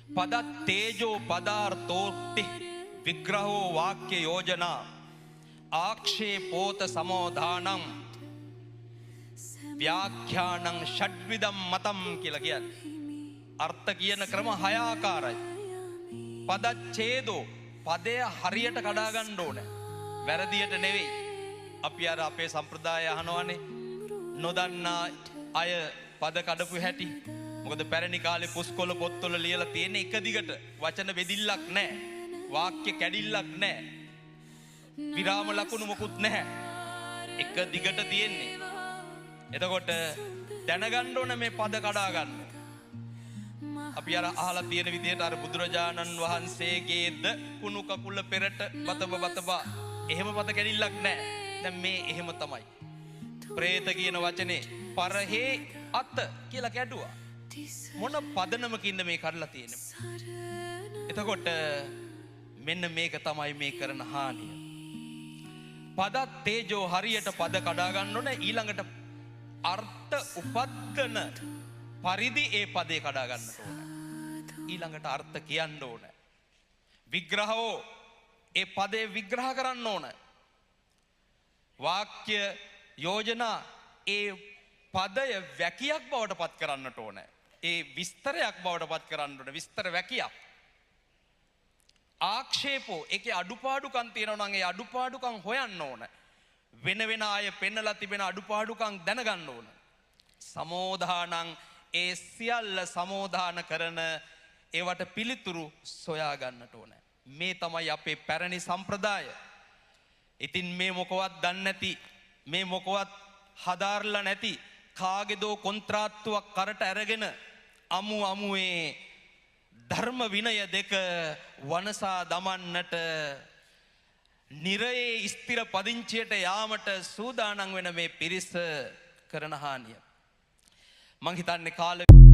पद तेजो पदार्थोक्ति विग्रहो वाक्य योजना आक्षेपोत समोधानं व्याख्यानं षड्विधं मतं කියලා කියන්නේ අර්ථ කියන ක්‍රම 6 ආකාරයි. පදච්ඡේදෝ පදය හරියට කඩා ගන්න ඕනේ. වැරදියට නෙවෙයි. අපි අර අපේ සම්ප්‍රදාය අහනවානේ නොදන්නා අය පද කඩපු හැටි. මොකද පැරණි කාලේ පුස්කොළ පොත්වල ලියලා තියෙන එක දිගට වචන බෙදිල්ලක් නැහැ. වාක්‍ය කැඩිල්ලක් නැහැ. විරාම ලකුණු මොකුත් නැහැ. එක දිගට තියෙන්නේ. එතකොට දැනගන්න ඕනේ මේ පද කඩා ගන්න. අපි අර අහලා තියෙන විදිහට අර බුදුරජාණන් වහන්සේගේද කුණු කකුල පෙරට බතබ එහෙම පද කැඩිල්ලක් නැහැ. දැන් මේ එහෙම තමයි. പ്രേත කියන වචනේ පරහේ අත කියලා කැඩුවා. මොන පදනමකින්ද මේ කඩලා තියෙන්නේ? එතකොට මෙන්න මේක තමයි මේ කරන හානිය. පද තේජෝ හරියට පද කඩා ගන්න ඕනේ. ඊළඟට අර්ථ උපද්දන පරිදි ඒ පදේ කඩා ගන්නට ඕනේ. ඊළඟට අර්ථ කියන්න ඕනේ. විග්‍රහෝ ඒ පදේ විග්‍රහ කරන්න ඕනේ. වාක්‍ය යෝජනා ඒ පදය වැකියක් බවට පත් කරන්නට ඕනේ. ඒ විස්තරයක් බවට පත් කරන්න ඕනේ. විස්තර වැකියක්. ආක්ෂේපෝ ඒකේ අඩුපාඩුකම් තියෙනවා නම් ඒ අඩුපාඩුකම් හොයන්න ඕනේ. වෙන වෙන අය පෙන්නලා තිබෙන අඩුපාඩුකම් දැනගන්න ඕනේ. සමෝධානං ඒ සියල්ල සමෝධාන කරන ඒවට පිළිතුරු සොයා ගන්නට ඕනේ. මේ තමයි අපේ පැරණි සම්ප්‍රදාය. ඉතින් මේ මොකවත් දන්නේ නැති මේ මොකවත් හදාarලා නැති කාගේදෝ කොන්ත්‍රාත්තුවක් කරට අරගෙන අමුවේ ධර්ම විනය දෙක වනසා දමන්නට නිරයේ ස්ථිර පදිංචියට යාමට සූදානම් වෙන මේ පිරිස කරන හානිය මං හිතන්නේ කාලේ